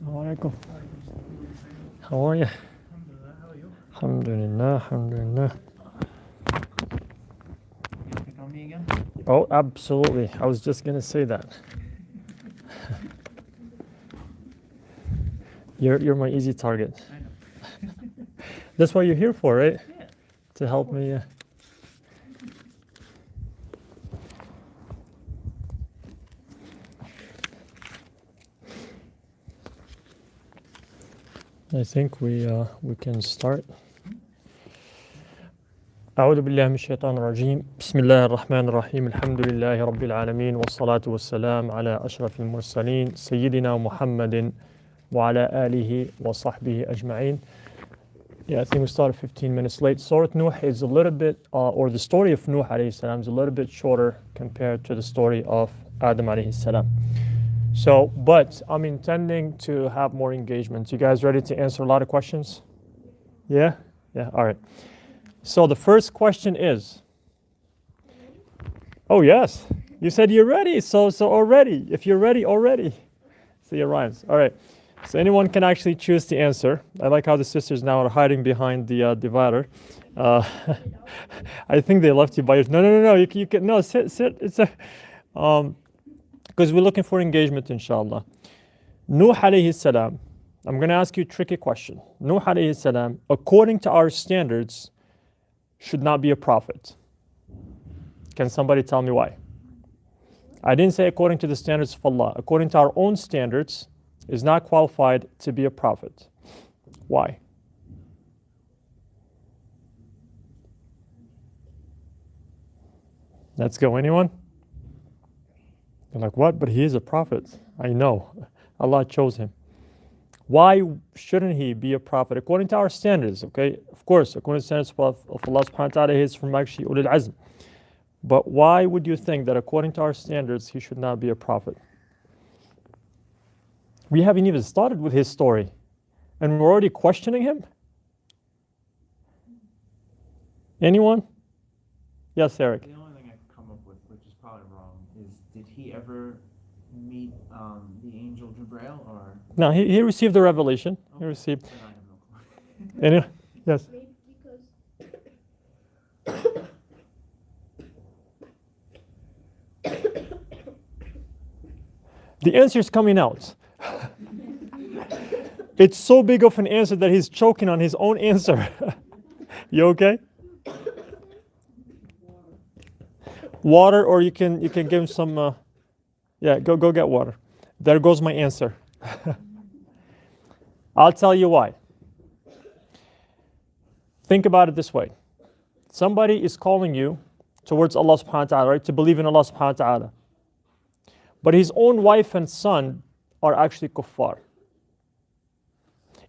Assalamualaikum. How are you? Alhamdulillah, how are you? Alhamdulillah, alhamdulillah. Pick on me again? Oh, absolutely. I was just going to say that. You're my easy target. I know. That's what you're here for, right? Yeah. To help me. I think we can start. أعوذ بالله من الشيطان الرجيم بسم الله الرحمن الرحيم الحمد لله رب العالمين والصلاة والسلام على أشرف المرسلين سيدنا محمد وعلى آله وصحبه أجمعين. Yeah, I think we started 15 minutes late. Surah Nouh is a little bit, or the story of Nouh alayhi salam is a little bit shorter compared to the story of Adam alayhi salam. So, but I'm intending to have more engagement. You guys ready to answer a lot of questions? Yeah? Yeah, all right. So the first question is, oh yes, you said you're ready, so already, if you're ready already, so it rhymes. All right, so anyone can actually choose to answer. I like how the sisters now are hiding behind the divider. I think they left you by your, no, you can, no, sit, it's a, because we're looking for engagement inshallah. Nuh alayhi salam, I'm going to ask you a tricky question. Nuh alayhi salam, according to our standards, should not be a prophet. Can somebody tell me why? I didn't say according to the standards of Allah. According to our own standards, is not qualified to be a prophet. Why? Let's go. Anyone? You're like, what? But he is a prophet. I know. Allah chose him. Why shouldn't he be a prophet? According to our standards, okay? Of course, according to the standards of Allah subhanahu wa ta'ala, he is from actually ulul azm. But why would you think that according to our standards, he should not be a prophet? We haven't even started with his story, and we're already questioning him? Anyone? Yes, Eric. The only thing I could come up with, which is probably wrong, is did he ever meet the angel Jibreel, or? No, he received the revelation. Okay. He received. Then I have no clue. Yes. The answer is coming out. It's so big of an answer that he's choking on his own answer. You okay? Water, or you can give him some. Yeah, go get water. There goes my answer. I'll tell you why. Think about it this way. Somebody is calling you towards Allah subhanahu wa ta'ala, right? To believe in Allah subhanahu wa ta'ala. But his own wife and son are actually kuffar.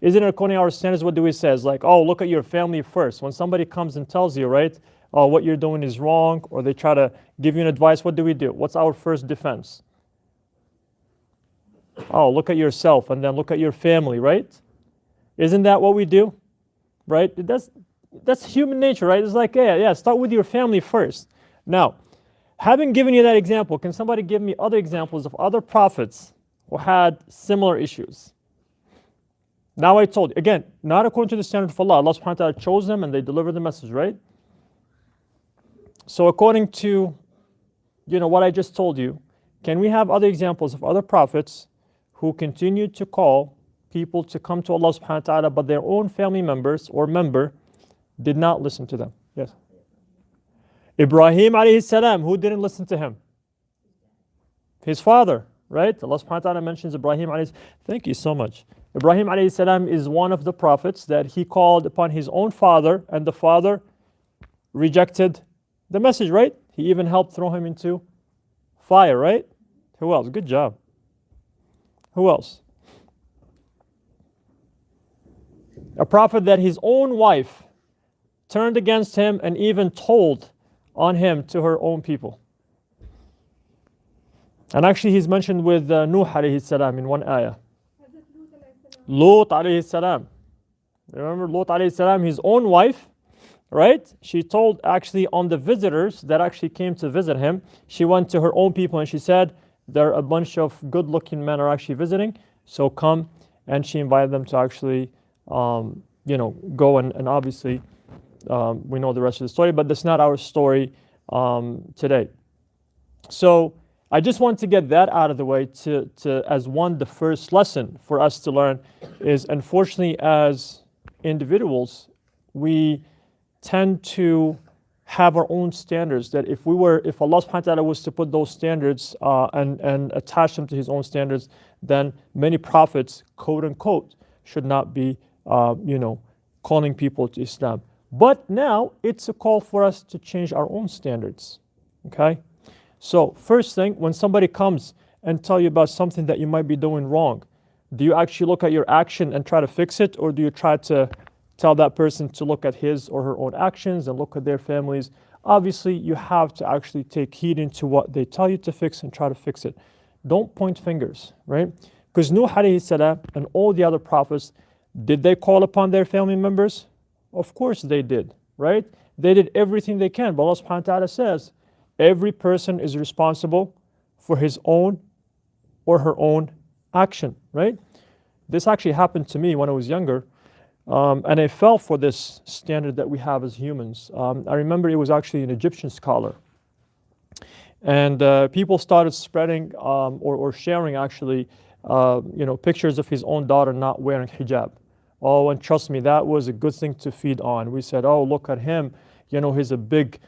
Isn't it according to our standards, what do we say? It's like, oh, look at your family first. When somebody comes and tells you, right, oh, what you're doing is wrong, or they try to give you an advice, what do we do? What's our first defense? Oh, look at yourself, and then look at your family, right? Isn't that what we do? Right? That's human nature, right? It's like, yeah, start with your family first. Now, having given you that example, can somebody give me other examples of other prophets who had similar issues? Now I told you, again, not according to the standard of Allah. Allah subhanahu wa ta'ala chose them and they delivered the message, right? So according to, what I just told you, can we have other examples of other prophets who continued to call people to come to Allah subhanahu wa ta'ala, but their own family members or member did not listen to them? Yes. Ibrahim alayhi salam, who didn't listen to him? His father, right? Allah subhanahu wa ta'ala mentions Ibrahim alayhi salam. Thank you so much. Ibrahim alayhi salam is one of the prophets that he called upon his own father, and the father rejected the message, right? He even helped throw him into fire, right? Who else? Good job. Who else? A prophet that his own wife turned against him and even told on him to her own people. And actually he's mentioned with Nuh alayhi salam in one ayah. Lut alayhi salam. Remember Lut alayhi salam, his own wife, right? She told actually on the visitors that actually came to visit him, she went to her own people and she said, there are a bunch of good-looking men are actually visiting, so come and she invited them to actually, go and obviously, we know the rest of the story, but that's not our story today. So I just want to get that out of the way to as one, the first lesson for us to learn is, unfortunately, as individuals, we tend to have our own standards, that if Allah subhanahu wa ta'ala was to put those standards and attach them to his own standards, then many prophets, quote unquote, should not be calling people to Islam. But now it's a call for us to change our own standards. Okay? So first thing, when somebody comes and tell you about something that you might be doing wrong, do you actually look at your action and try to fix it, or do you try to tell that person to look at his or her own actions and look at their families? Obviously, you have to actually take heed into what they tell you to fix and try to fix it. Don't point fingers, right? Because Nouh alayhi salam and all the other prophets, did they call upon their family members? Of course they did, right? They did everything they can. But Allah subhanahu wa ta'ala says, every person is responsible for his own or her own action, right? This actually happened to me when I was younger. And I fell for this standard that we have as humans. I remember it was actually an Egyptian scholar. And people started spreading or sharing actually, pictures of his own daughter not wearing hijab. Oh, and trust me, that was a good thing to feed on. We said, oh, look at him. He's a big,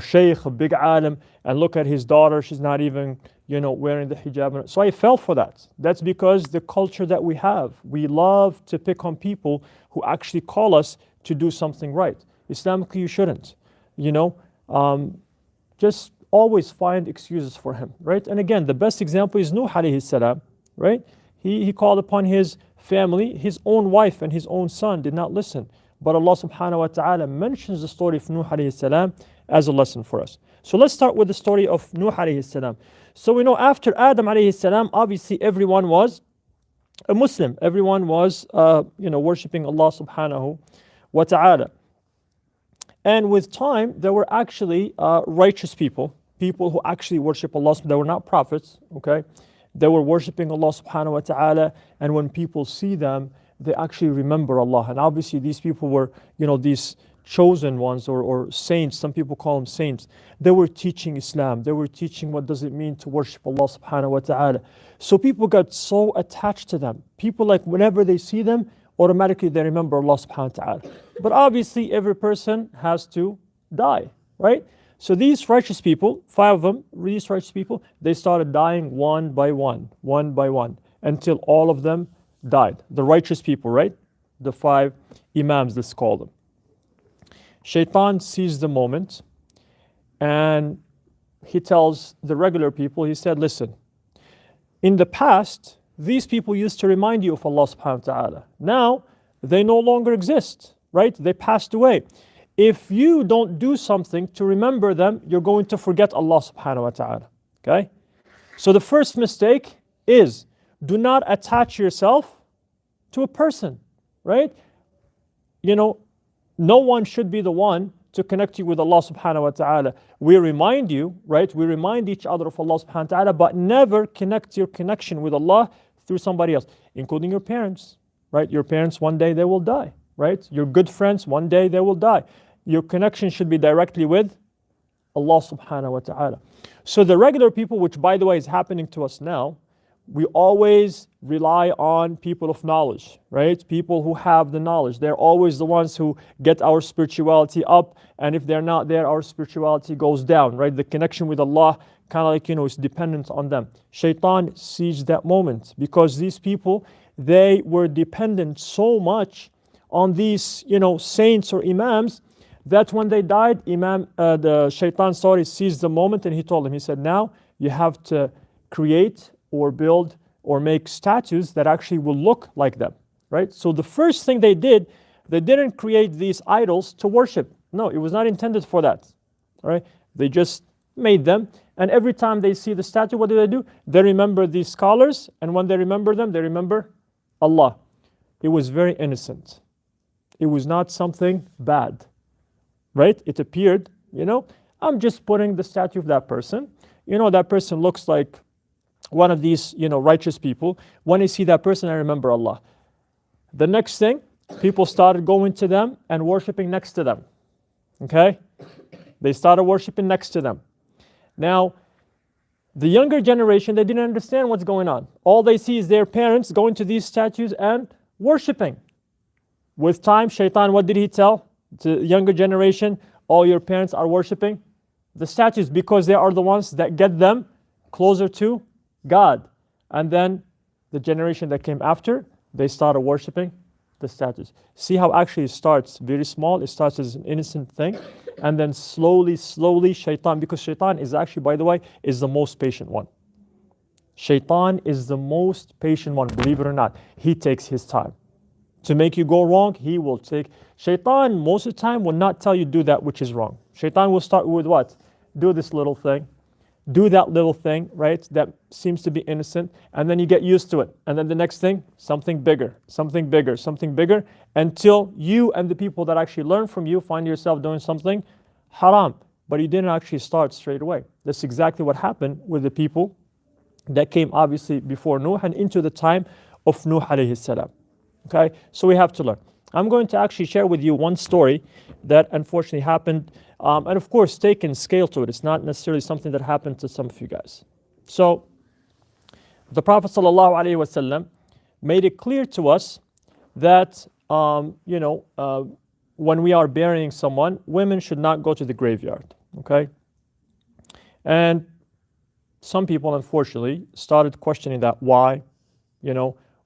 sheikh, a big alim. And look at his daughter. She's not even, wearing the hijab. So I fell for that. That's because the culture that we have. We love to pick on people who actually call us to do something right. Islamically, you shouldn't. Just always find excuses for him, right? And again, the best example is Nouh alayhi salam, right? He called upon his family, his own wife and his own son did not listen. But Allah subhanahu wa ta'ala mentions the story of Nouh alayhi salam as a lesson for us. So let's start with the story of Nouh alayhi salam. So we know after Adam alayhi salam, obviously everyone was a Muslim. Everyone was, worshipping Allah subhanahu wa ta'ala. And with time, there were actually righteous people who actually worship Allah. They were not prophets, okay? They were worshipping Allah subhanahu wa ta'ala. And when people see them, they actually remember Allah. And obviously these people were, these chosen ones or saints. Some people call them saints. They were teaching Islam. They were teaching what does it mean to worship Allah subhanahu wa ta'ala. So people got so attached to them. People, like, whenever they see them, automatically they remember Allah subhanahu wa ta'ala. But obviously every person has to die, right? So these righteous people, 5 of them, these righteous people, they started dying one by one, until all of them died. The righteous people, right? The 5 imams, let's call them. Shaitan sees the moment and he tells the regular people, he said, listen, in the past, these people used to remind you of Allah subhanahu wa ta'ala. Now, they no longer exist, right? They passed away. If you don't do something to remember them, you're going to forget Allah subhanahu wa ta'ala, okay? So the first mistake is, do not attach yourself to a person, right? No one should be the one to connect you with Allah subhanahu wa ta'ala. We remind you, right? We remind each other of Allah subhanahu wa ta'ala, but never connect your connection with Allah through somebody else, including your parents, right? Your parents, one day they will die, right? Your good friends, one day they will die. Your connection should be directly with Allah subhanahu wa ta'ala. So the regular people, which by the way is happening to us now, we always rely on people of knowledge, right? People who have the knowledge. They're always the ones who get our spirituality up. And if they're not there, our spirituality goes down, right? The connection with Allah kind of like, is dependent on them. Shaitan sees that moment because these people, they were dependent so much on these, saints or imams that when they died, the Shaitan seized the moment and he told them, he said, now you have to create or build or make statues that actually will look like them, right? So the first thing they did, they didn't create these idols to worship. No, it was not intended for that, all right? They just made them, and every time they see the statue, what do? They remember these scholars, and when they remember them, they remember Allah. It was very innocent. It was not something bad, right? It appeared, I'm just putting the statue of that person. That person looks like one of these, righteous people. When I see that person, I remember Allah. The next thing, people started going to them and worshiping next to them. Okay? They started worshiping next to them. Now, the younger generation, they didn't understand what's going on. All they see is their parents going to these statues and worshiping. With time, Shaitan, what did he tell the younger generation? All your parents are worshiping the statues because they are the ones that get them closer to God. And then the generation that came after, they started worshiping the statues. See how actually it starts very small. It starts as an innocent thing. And then slowly, Shaitan, because Shaitan is actually, by the way, is the most patient one. Shaitan is the most patient one, believe it or not. He takes his time. To make you go wrong, he will take. Shaitan, most of the time, will not tell you do that which is wrong. Shaitan will start with what? Do this little thing. Do that little thing, right? That seems to be innocent. And then you get used to it. And then the next thing, something bigger, something bigger, something bigger, until you and the people that actually learn from you find yourself doing something haram. But you didn't actually start straight away. That's exactly what happened with the people that came obviously before Nouh and into the time of Nouh alayhi salam. Okay, so we have to learn. I'm going to actually share with you one story that unfortunately happened, and of course taken scale to it. It's not necessarily something that happened to some of you guys. So the Prophet ﷺ made it clear to us that when we are burying someone, women should not go to the graveyard. Okay, and some people unfortunately started questioning that. Why?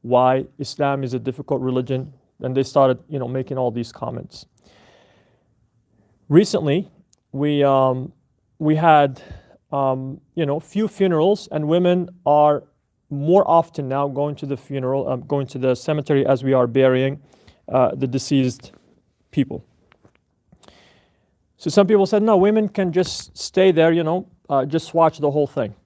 Why Islam is a difficult religion, and they started, making all these comments. Recently, we had, few funerals, and women are more often now going to the funeral, going to the cemetery as we are burying the deceased people. So some people said, no, women can just stay there, just watch the whole thing.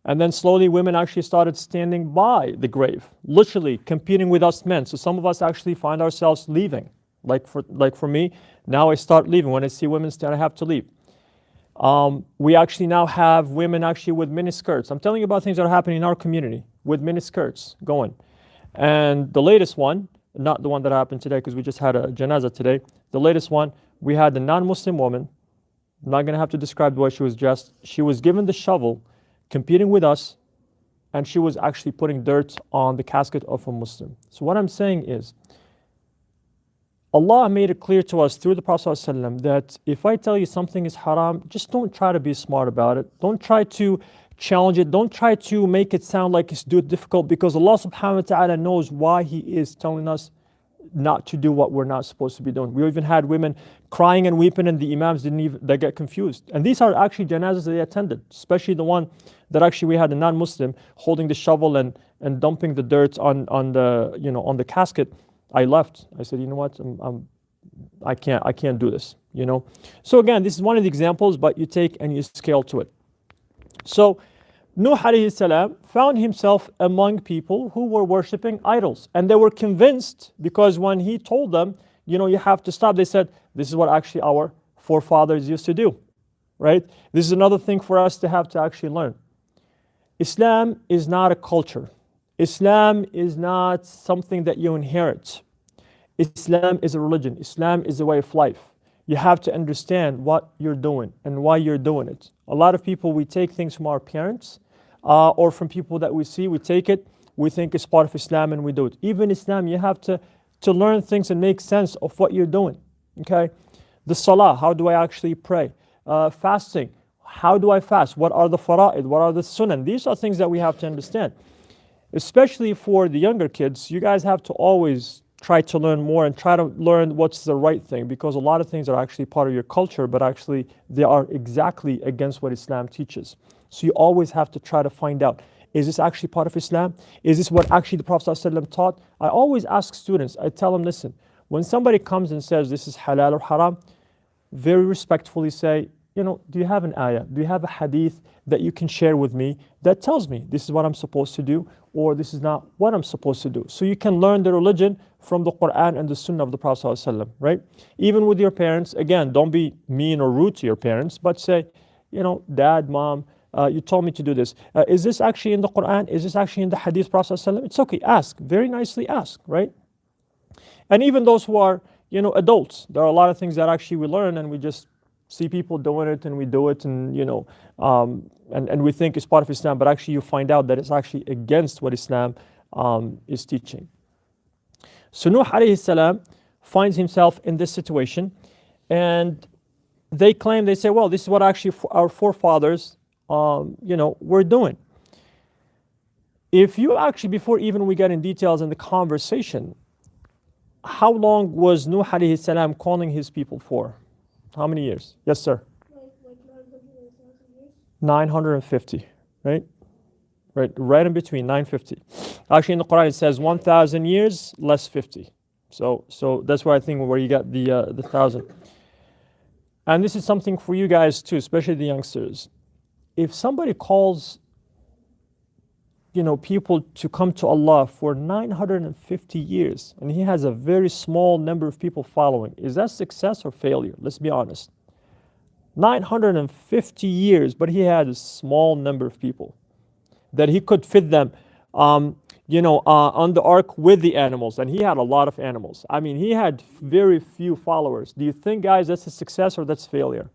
And then slowly women actually started standing by the grave, literally competing with us men. So some of us actually find ourselves leaving. Like for me, now I start leaving. When I see women stand, I have to leave. We actually now have women actually with miniskirts. I'm telling you about things that are happening in our community with miniskirts going. And the latest one, not the one that happened today because we just had a janazah today. The latest one, we had a non-Muslim woman. I'm not going to have to describe the way she was dressed. She was given the shovel, competing with us, and she was actually putting dirt on the casket of a Muslim. So what I'm saying is, Allah made it clear to us through the Prophet ﷺ that if I tell you something is haram, just don't try to be smart about it. Don't try to challenge it. Don't try to make it sound like it's difficult, because Allah subhanahu wa ta'ala knows why He is telling us not to do what we're not supposed to be doing. We even had women crying and weeping, and the imams they get confused. And these are actually janazahs that they attended, especially the one that actually we had a non-Muslim holding the shovel and dumping the dirt on the casket. I left. I said, you know what? I can't do this. So again, this is one of the examples, but you take and you scale to it. So Nouh alayhi salam found himself among people who were worshipping idols, and they were convinced, because when he told them, you have to stop, they said, this is what actually our forefathers used to do, right? This is another thing for us to have to actually learn. Islam is not a culture. Islam is not something that you inherit. Islam is a religion. Islam is a way of life. You have to understand what you're doing and why you're doing it. A lot of people, we take things from our parents or from people that we see, we take it, we think it's part of Islam and we do it. Even Islam, you have to learn things and make sense of what you're doing. Okay? The salah, how do I actually pray? Fasting, how do I fast? What are the fara'id? What are the sunan? These are things that we have to understand. Especially for the younger kids, you guys have to always try to learn more and try to learn what's the right thing, because a lot of things are actually part of your culture, but actually they are exactly against what Islam teaches. So you always have to try to find out, is this actually part of Islam? Is this what actually the Prophet ﷺ taught? I always ask students, I tell them, listen, when somebody comes and says this is halal or haram, very respectfully say, do you have an ayah? Do you have a hadith that you can share with me that tells me this is what I'm supposed to do, or this is not what I'm supposed to do? So you can learn the religion from the Quran and the Sunnah of the Prophet ﷺ, right? Even with your parents, again, don't be mean or rude to your parents, but say, Dad, Mom, you told me to do this. Is this actually in the Quran? Is this actually in the hadith of the Prophet ﷺ? It's okay, ask, very nicely ask, right? And even those who are, adults, there are a lot of things that actually we learn and we just see people doing it and we do it, and and we think it's part of Islam, but actually you find out that it's actually against what Islam is teaching. So Nuh alayhi salam finds himself in this situation, and they say, well, this is what actually our forefathers, were doing. If you actually, before even we get in details in the conversation, how long was Nuh alayhi salam calling his people for? How many years? Yes, sir. Like 900,000 years? 950, right? Right in between, 950. Actually, in the Quran it says 1,000 years less 50. So that's where I think where you got the 1,000. And this is something for you guys too, especially the youngsters. If somebody calls, people to come to Allah for 950 years, and he has a very small number of people following, is that success or failure? Let's be honest. 950 years, but he had a small number of people that he could fit them, on the ark with the animals, and he had a lot of animals. I mean, he had very few followers. Do you think, guys, that's a success or that's failure?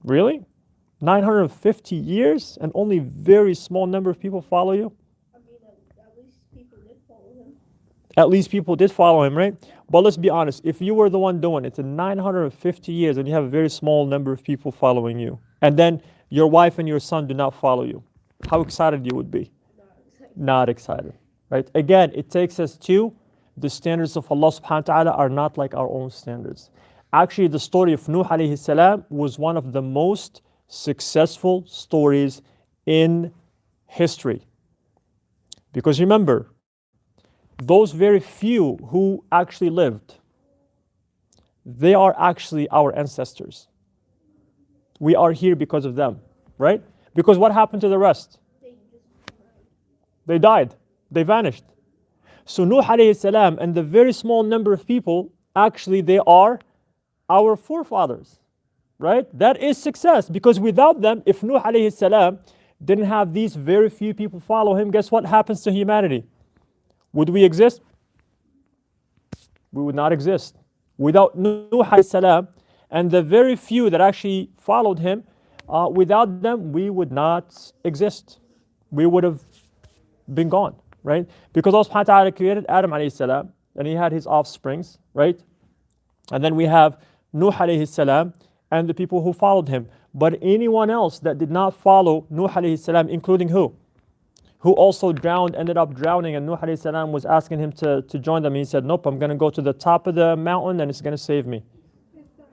Really? 950 years and only very small number of people follow you? I mean, at least people did follow him. At least people did follow him, right? But let's be honest, if you were the one doing it in 950 years and you have a very small number of people following you, and then your wife and your son do not follow you, how excited you would be? Not excited, right? Again, it takes us to the standards of Allah subhanahu wa ta'ala are not like our own standards. Actually, the story of Nuh alayhi salam was one of the most successful stories in history. Because remember, those very few who actually lived, they are actually our ancestors. We are here because of them, right? Because what happened to the rest? They died. They vanished. So Nuh alayhi salam and the very small number of people, actually they are our forefathers, right? That is success, because without them, if Nuh alayhi salam didn't have these very few people follow him, guess what happens to humanity? Would we exist? We would not exist. Without Nuh alayhi salam and the very few that actually followed him, without them, we would not exist. We would have been gone, right? Because Allah subhanahu wa ta'ala created Adam alayhi salam, and he had his offsprings, right? And then we have Nuh alayhi salam and the people who followed him. But anyone else that did not follow Nuh alayhi salam, including who? Who also drowned, ended up drowning, and Nuh alayhi salam was asking him to join them. He said, nope, I'm going to go to the top of the mountain and it's going to save me.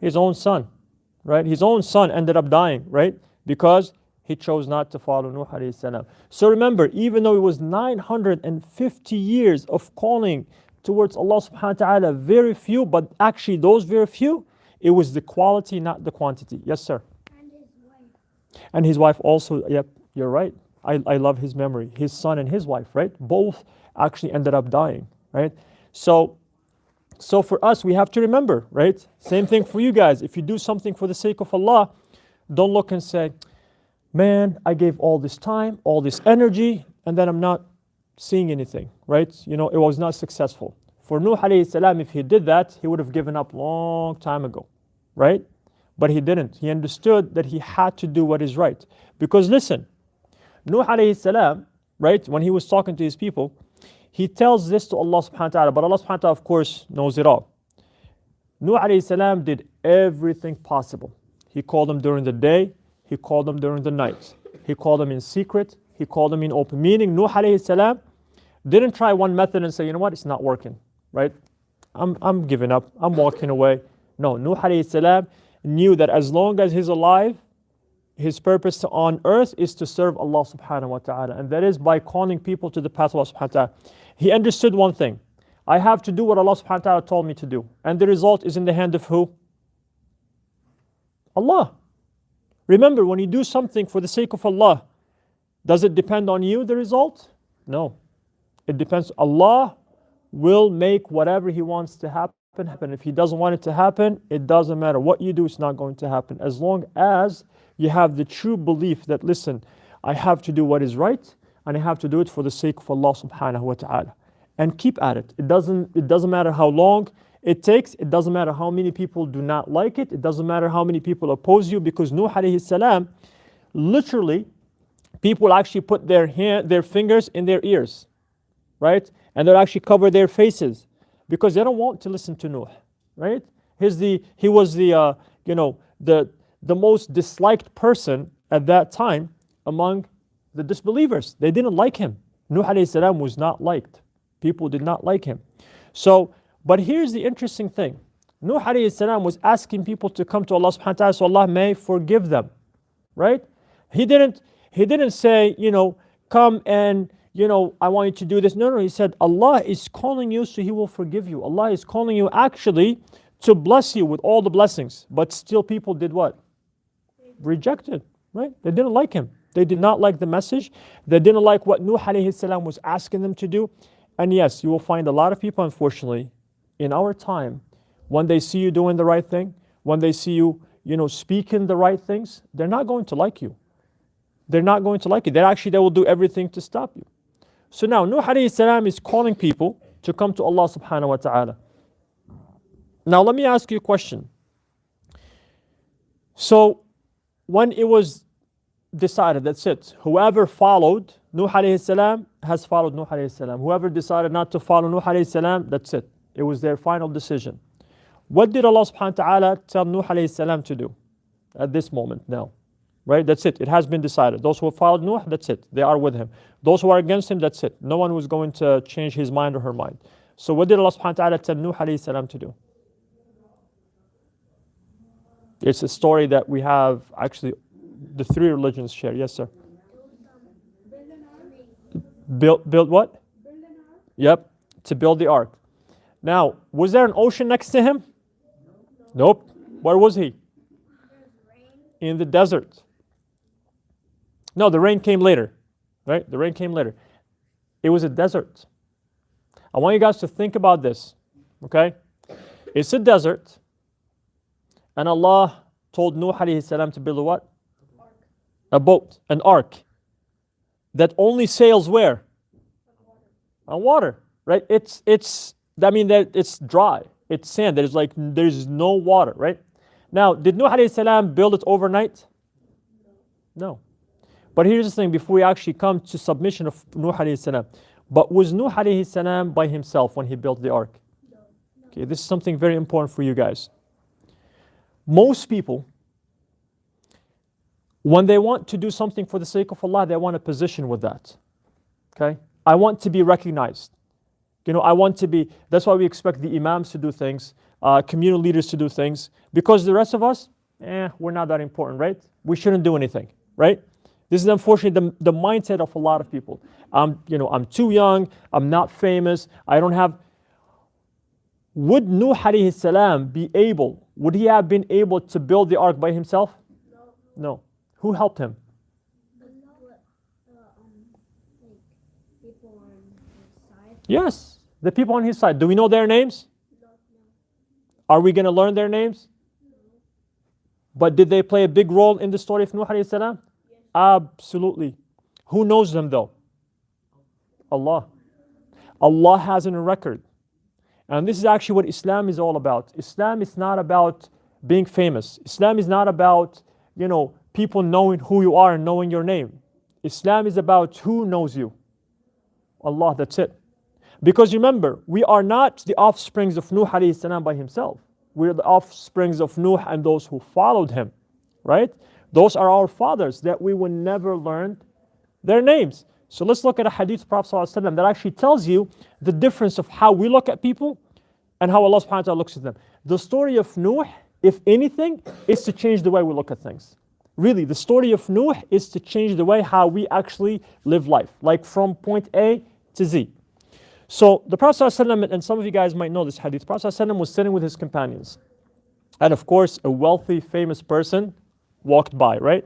His own son, right? His own son ended up dying, right? Because he chose not to follow Nuh alayhi salam. So remember, even though it was 950 years of calling towards Allah subhanahu wa ta'ala, very few, but actually those very few, it was the quality, not the quantity. Yes, sir? And his wife. And his wife also, yep, you're right. I love his memory. His son and his wife, right? Both actually ended up dying, right? So for us, we have to remember, right? Same thing for you guys. If you do something for the sake of Allah, don't look and say, man, I gave all this time, all this energy, and then I'm not seeing anything, right? It was not successful. For Nuh alayhi salam, if he did that, he would have given up long time ago, right? But he didn't. He understood that he had to do what is right. Because listen, Nuh alayhi salam, right, when he was talking to his people, he tells this to Allah subhanahu wa ta'ala, but Allah subhanahu wa ta'ala, of course, knows it all. Nuh alayhi salam did everything possible. He called them during the day, he called them during the night. He called them in secret, he called them in open. Meaning, Nuh alayhi salam didn't try one method and say, you know what, it's not working, right? I'm giving up, I'm walking away. No, Nuh alayhi salam knew that as long as he's alive, his purpose on earth is to serve Allah subhanahu wa ta'ala. And that is by calling people to the path of Allah subhanahu wa ta'ala. He understood one thing. I have to do what Allah subhanahu wa ta'ala told me to do. And the result is in the hand of who? Allah. Remember, when you do something for the sake of Allah, does it depend on you, the result? No. It depends. Allah will make whatever He wants to happen. If He doesn't want it to happen, it doesn't matter. What you do, it's not going to happen. As long as you have the true belief that, listen, I have to do what is right, and I have to do it for the sake of Allah subhanahu wa ta'ala. and keep at it. It doesn't matter how long it takes. It doesn't matter how many people do not like it. It doesn't matter how many people oppose you, because Nuh alayhi salam, literally, people actually put their fingers in their ears, right? And they'll actually cover their faces because they don't want to listen to Nuh, right? He was the most disliked person at that time among the disbelievers. They didn't like him. Nuh alayhi salam was not liked. People did not like him. So, but here's the interesting thing. Nuh alayhi salam was asking people to come to Allah subhanahu wa ta'ala so Allah may forgive them, right? He didn't say, come and, I want you to do this. No, he said, Allah is calling you so He will forgive you. Allah is calling you actually to bless you with all the blessings. But still people did what? Rejected, right? They didn't like Him. They did not like the message. They didn't like what Nuh alayhi salam was asking them to do. And yes, you will find a lot of people, unfortunately, in our time, when they see you doing the right thing, when they see you, speaking the right things, they're not going to like you. They're not going to like you. They will do everything to stop you. So now, Nuh alayhi salam is calling people to come to Allah subhanahu wa ta'ala. Now, let me ask you a question. So, when it was decided, that's it. Whoever followed Nuh alayhi salam has followed Nuh alayhi salam. Whoever decided not to follow Nuh alayhi salam, that's it. It was their final decision. What did Allah subhanahu wa ta'ala tell Nuh alayhi salam to do at this moment now? Right? That's it. It has been decided. Those who followed Nuh, that's it. They are with him. Those who are against him, that's it. No one was going to change his mind or her mind. So what did Allah subhanahu wa ta'ala tell Nuh alayhi salam to do? It's a story that we have actually the three religions share. Yes, sir. Build what? Yep. To build the ark. Now, was there an ocean next to him? Nope. Where was he? In the desert. No, the rain came later, right? The rain came later. It was a desert. I want you guys to think about this, okay? It's a desert, and Allah told Nuh alayhi salam to build a what? A boat, an ark, that only sails where? On water, right? That it's dry. It's sand. There's no water, right? Now, did Nuh alayhi salam build it overnight? No. But here's the thing, before we actually come to submission of Nuh alayhi salam. But was Nuh alayhi salam by himself when he built the ark? Okay, this is something very important for you guys. Most people, when they want to do something for the sake of Allah, they want a position with that. Okay? I want to be recognized. I want to be, that's why we expect the imams to do things, communal leaders to do things, because the rest of us, we're not that important, right? We shouldn't do anything, right? This is unfortunately the mindset of a lot of people. I'm too young, I'm not famous, I don't have. Would Nuh alayhi salam would he have been able to build the ark by himself? No. Who helped him? People on his side. Yes, the people on his side. Do we know their names? No. Are we going to learn their names? But did they play a big role in the story of Nuh alayhi salam? Yes. Absolutely. Who knows them though? Allah. Allah has a record. And this is actually what Islam is all about. Islam is not about being famous. Islam is not about, people knowing who you are and knowing your name. Islam is about who knows you. Allah, that's it. Because remember, we are not the offsprings of Nuh alayhi salam by himself. We're the offsprings of Nuh and those who followed him, right? Those are our fathers that we will never learn their names. So let's look at a hadith of Prophet ﷺ that actually tells you the difference of how we look at people and how Allah subhanahu wa ta'ala looks at them. The story of Nuh, if anything, is to change the way we look at things. Really, the story of Nuh is to change the way how we actually live life, like from point A to Z. So the Prophet ﷺ, and some of you guys might know this hadith, the Prophet ﷺ was sitting with his companions. And of course, a wealthy, famous person walked by, right?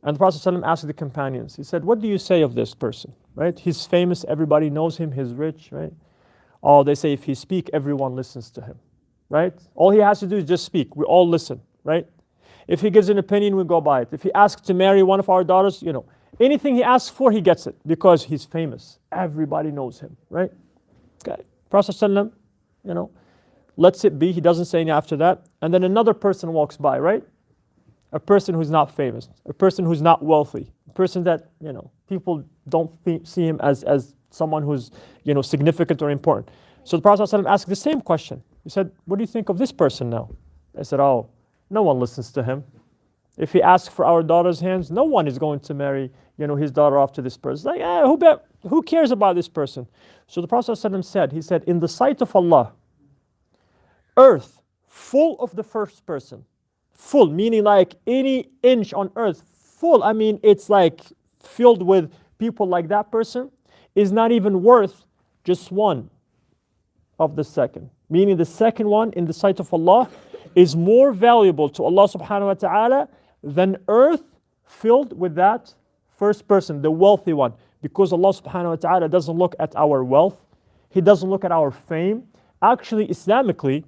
And the Prophet ﷺ asked the companions, he said, what do you say of this person, right? He's famous, everybody knows him, he's rich, right? Oh, they say if he speaks, everyone listens to him, right? All he has to do is just speak, we all listen, right? If he gives an opinion, we go by it. If he asks to marry one of our daughters, anything he asks for, he gets it because he's famous. Everybody knows him, right? Okay. Prophet ﷺ, lets it be. He doesn't say anything after that. And then another person walks by, right? A person who's not famous, a person who's not wealthy, a person that, people don't see him as someone who's, significant or important. So the Prophet ﷺ asked the same question. He said, what do you think of this person now? I said, oh, no one listens to him. If he asks for our daughter's hands, no one is going to marry, his daughter off to this person. Like, who cares about this person? So the Prophet ﷺ said, he said, in the sight of Allah, earth full of the first person, full, meaning like any inch on earth, full, I mean, it's like filled with people like that person, is not even worth just one of the second. Meaning the second one in the sight of Allah is more valuable to Allah subhanahu wa ta'ala than earth filled with that first person, the wealthy one. Because Allah subhanahu wa ta'ala doesn't look at our wealth. He doesn't look at our fame. Actually, Islamically,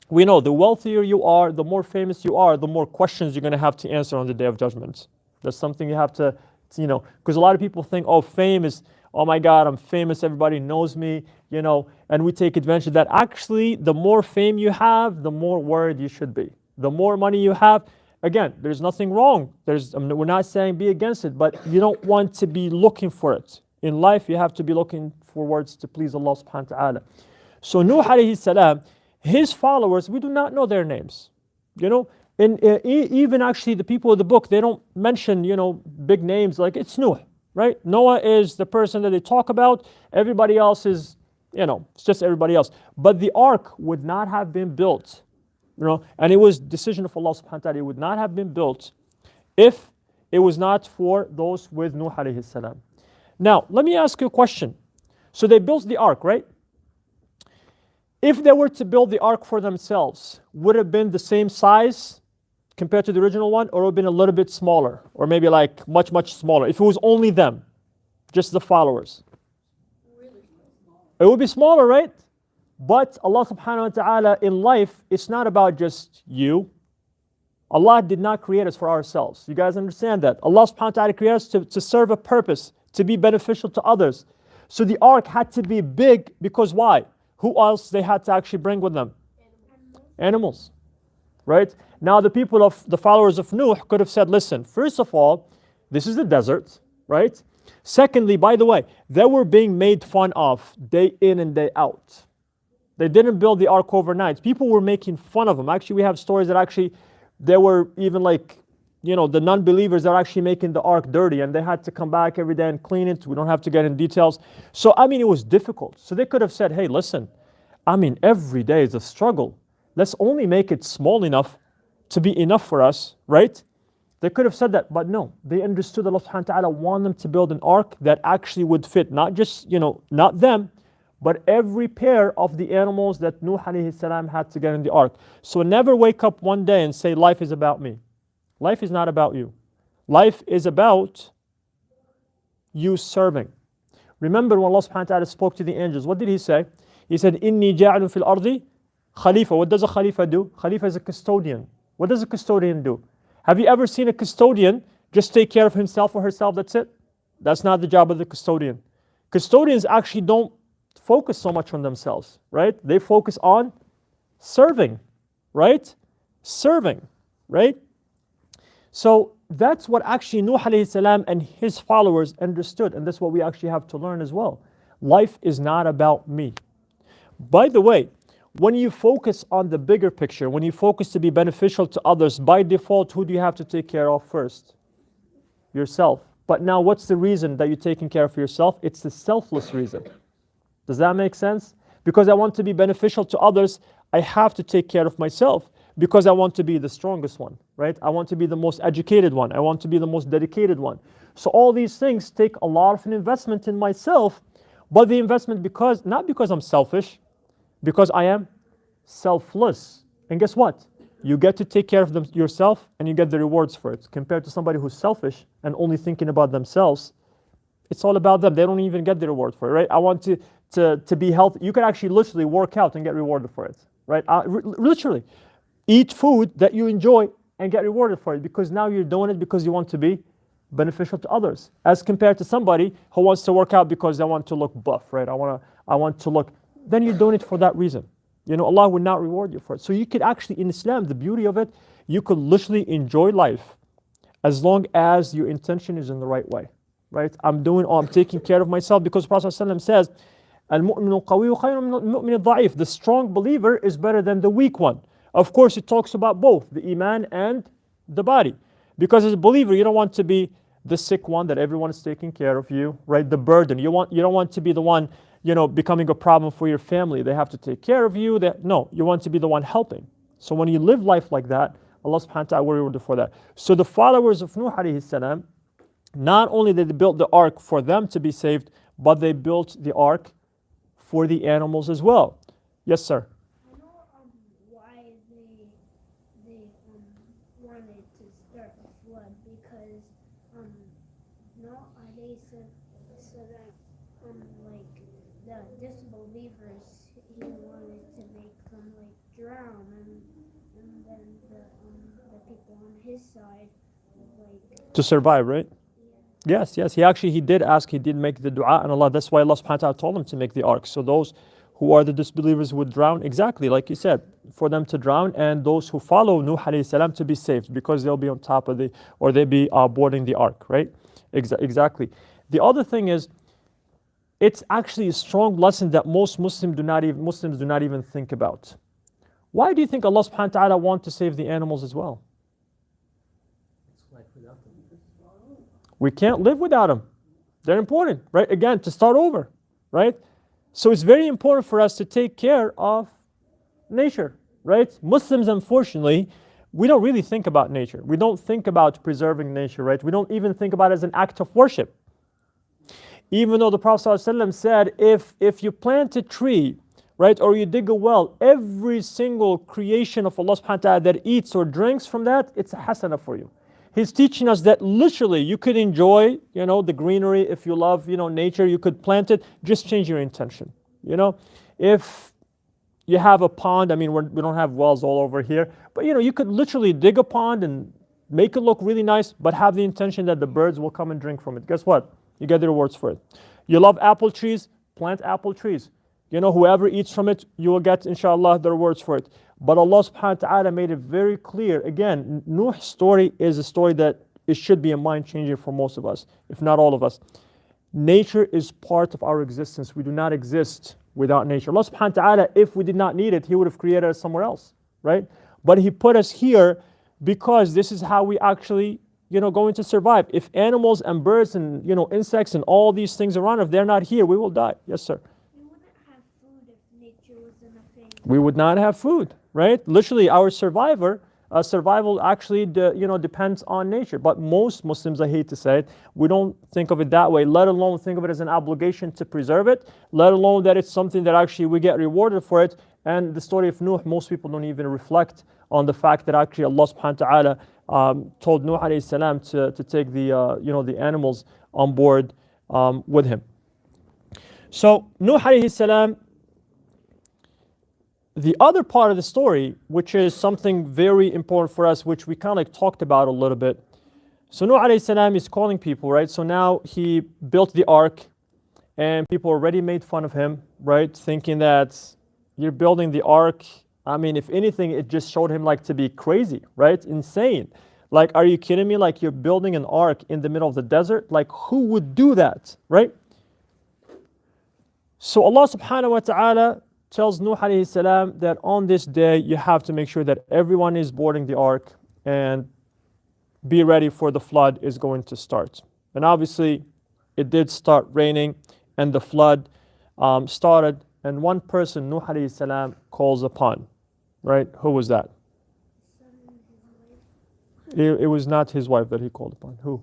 we know the wealthier you are, the more famous you are, the more questions you're going to have to answer on the Day of Judgment. That's something you have to, because a lot of people think, oh, fame is, oh my God, I'm famous, everybody knows me, and we take advantage of that. Actually, the more fame you have, the more worried you should be. The more money you have, again, there's nothing wrong. We're not saying be against it, but you don't want to be looking for it. In life, you have to be looking for words to please Allah subhanahu wa ta'ala. So Nuh alayhi salam, his followers, we do not know their names. And even actually the people of the book, they don't mention, big names like it's Nuh, right? Noah is the person that they talk about. Everybody else is, it's just everybody else. But the ark would not have been built, and it was decision of Allah subhanahu wa ta'ala. It would not have been built if it was not for those with Nuh alayhi salam. Now, let me ask you a question. So they built the ark, right? If they were to build the ark for themselves, would it have been the same size compared to the original one, or would it have been a little bit smaller, or maybe like much, much smaller? If it was only them, just the followers. It would be smaller, right? But Allah subhanahu wa ta'ala in life, it's not about just you. Allah did not create us for ourselves. You guys understand that? Allah subhanahu wa ta'ala created us to serve a purpose, to be beneficial to others. So the ark had to be big because why? Who else they had to actually bring with them? Animals. Right? Now the people of the followers of Nuh could have said, listen, first of all, this is the desert, right? Secondly, by the way, they were being made fun of day in and day out. They didn't build the ark overnight. People were making fun of them. Actually, we have stories that actually they were even like, the non-believers are actually making the ark dirty and they had to come back every day and clean it. We don't have to get in details. So, it was difficult. So they could have said, hey, listen, every day is a struggle. Let's only make it small enough to be enough for us, right? They could have said that, but no. They understood that Allah subhanahu wa ta'ala wanted them to build an ark that actually would fit, not just, not them, but every pair of the animals that Nuh alayhi salam had to get in the ark. So never wake up one day and say, life is about me. Life is not about you. Life is about you serving. Remember when Allah subhanahu wa ta'ala spoke to the angels, what did he say? He said, Inni ja'alun fil ardi khalifa. What does a khalifa do? Khalifa is a custodian. What does a custodian do? Have you ever seen a custodian just take care of himself or herself? That's it? That's not the job of the custodian. Custodians actually don't focus so much on themselves, right? They focus on serving, right? Serving, right? So that's what actually Nuh alayhi salam and his followers understood, and that's what we actually have to learn as well. Life is not about me. By the way, when you focus on the bigger picture, when you focus to be beneficial to others, by default, who do you have to take care of first? Yourself. But now what's the reason that you're taking care of yourself? It's the selfless reason. Does that make sense? Because I want to be beneficial to others, I have to take care of myself. Because I want to be the strongest one, right? I want to be the most educated one. I want to be the most dedicated one. So all these things take a lot of an investment in myself, but the investment not because I'm selfish, because I am selfless. And guess what? You get to take care of them yourself and you get the rewards for it. Compared to somebody who's selfish and only thinking about themselves, it's all about them. They don't even get the reward for it, right? I want to be healthy. You can actually literally work out and get rewarded for it, right? Literally. Eat food that you enjoy and get rewarded for it because now you're doing it because you want to be beneficial to others, as compared to somebody who wants to work out because they want to look buff, right? I want to look then you're doing it for that reason. Allah will not reward you for it. So you could actually, in Islam, the beauty of it, you could literally enjoy life as long as your intention is in the right way, right? I'm taking care of myself, because Prophet ﷺ says, "Al-mu'minu qawiyyu khayrun min al-mu'min al-dha'if." The strong believer is better than the weak one. Of course, it talks about both the iman and the body, because as a believer, you don't want to be the sick one that everyone is taking care of you, right? The burden. You don't want to be the one, becoming a problem for your family. They have to take care of you. No, you want to be the one helping. So when you live life like that, Allah subhanahu wa ta'ala will reward you for that. So the followers of Nuh alayhi salam, not only did they build the ark for them to be saved, but they built the ark for the animals as well. Yes, sir. I know why they wanted to start a flood, because Noah said that like the disbelievers, he wanted to make them like drown, and then the people on his side like To survive, right? Yes. He did make the dua, and Allah, that's why Allah subhanahu wa ta'ala told him to make the ark. So those who are the disbelievers would drown, exactly like you said, for them to drown, and those who follow Nuh alayhi salam to be saved, because they'll be on top of they'll be boarding the ark, right? Exactly. The other thing is, it's actually a strong lesson that most Muslims do not even think about. Why do you think Allah subhanahu wa ta'ala wants to save the animals as well? We can't live without them. They're important, right? Again, to start over, right? So it's very important for us to take care of nature, right? Muslims, unfortunately, we don't really think about nature. We don't think about preserving nature, right? We don't even think about it as an act of worship. Even though the Prophet ﷺ said, if you plant a tree, right, or you dig a well, every single creation of Allah subhanahu wa ta'ala that eats or drinks from that, it's a hasana for you. He's teaching us that literally you could enjoy, the greenery. If you love, nature, you could plant it. Just change your intention. If you have a pond, we don't have wells all over here, but you could literally dig a pond and make it look really nice, but have the intention that the birds will come and drink from it. Guess what? You get the rewards for it. You love apple trees, plant apple trees. Whoever eats from it, you will get, inshallah, the rewards for it. But Allah subhanahu wa ta'ala made it very clear. Again, Nuh's story is a story that it should be a mind changer for most of us, if not all of us. Nature is part of our existence. We do not exist without nature. Allah subhanahu wa ta'ala, if we did not need it, He would have created us somewhere else, right? But He put us here because this is how we actually, going to survive. If animals and birds and, insects and all these things around, if they're not here, we will die. Yes, sir. we wouldn't have food if nature wasn't a thing. We would not have food, right? Literally, our survival actually, depends on nature. But most Muslims, I hate to say it, we don't think of it that way, let alone think of it as an obligation to preserve it, let alone that it's something that actually we get rewarded for it. And the story of Nuh, most people don't even reflect on the fact that actually Allah subhanahu wa ta'ala told Nuh alayhi salam to take the animals on board with him. So Nuh alayhi salam, the other part of the story, which is something very important for us, which we kind of talked about a little bit. So Nuh alayhi salam is calling people, right? So now he built the ark, and people already made fun of him, right? Thinking that you're building the ark. If anything, it just showed him like to be crazy, right? Insane. Like, are you kidding me? Like, you're building an ark in the middle of the desert? Like, who would do that, right? So Allah subhanahu wa ta'ala tells Nuh alayhi salam that on this day, you have to make sure that everyone is boarding the ark and be ready for the flood is going to start. And obviously, it did start raining, and the flood started, and one person, Nuh alayhi salam, calls upon, right? Who was that? It was not his wife that he called upon. Who?